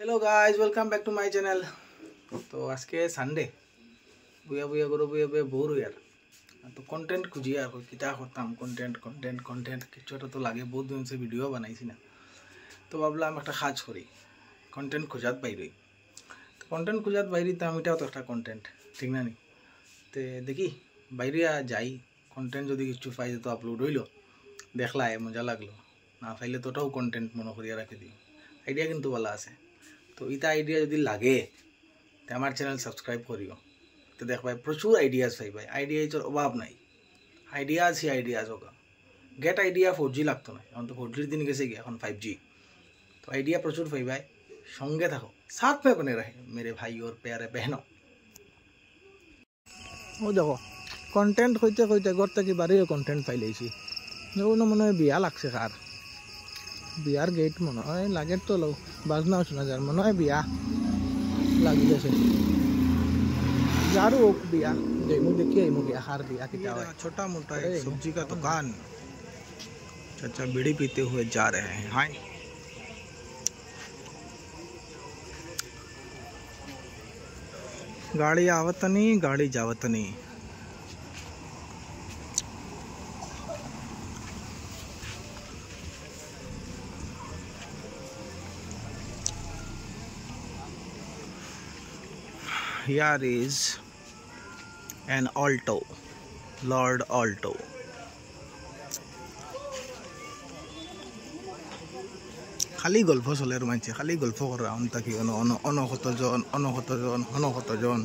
Hello guys, welcome back to my channel. तो आज के संडे बुया बुया करो बुया बुया बोर यार। तो कंटेंट खुजी यार किता करताम कंटेंट कंटेंट कंटेंट किछुटा तो लागे। बहुत दिन से भिडियो बनाइছি ना, तो ভাবলাম একটা কাজ করি, कंटेंट खोजात বাইরে। तो कंटेंट खोजात বাইরে তো আমিটাও তো একটা कंटेंट, ঠিক না নি? তো দেখি বাইরে যাই, कंटेंट যদি কিছু পাই তো আপলোড হইলো, দেখলাই মজা লাগলো, না পাইলে তো ওটাও कंटेंट মনে করিয়া রাখি দিই। আইডিয়া কিন্তু ভালো আছে। तो इता आइडिया यदि लगे तो हमारे चैनल सब्सक्राइब करियो, तो देख भाई प्रचुर आइडियाज पाई भाई। आइडियाज अभाव नहीं, आइडियाज ही आइडियाज होगा। गेट आइडिया 4G लगता ना, এখন তো 4G दिन कैसे गया, এখন 5G। तो आइडिया प्रचुर पाई भाई, संगे थको, साथ में बने रहे मेरे भाई और प्यारे बहनों। वो देखो कंटेंट खोजते खोजते घर तक बारे कंटेंट पाई लेছি। मन बिया লাগছে কার बियार गेट मन लागे तो लो बाजना शोना जार मन बिया लगी जैसे जारू बिया देखो देखिए बिया हार बिया कितना है। छोटा मोटा एक सब्जी का दुकान, चाचा बीड़ी पीते हुए जा रहे हैं। हाय गाड़ी आवत नहीं, गाड़ी जावत नहीं। Here is an Alto, Lord Alto. খালি গল্প চলে আর মানছে, খালি গল্প করে অন্তাকি অনহত জন।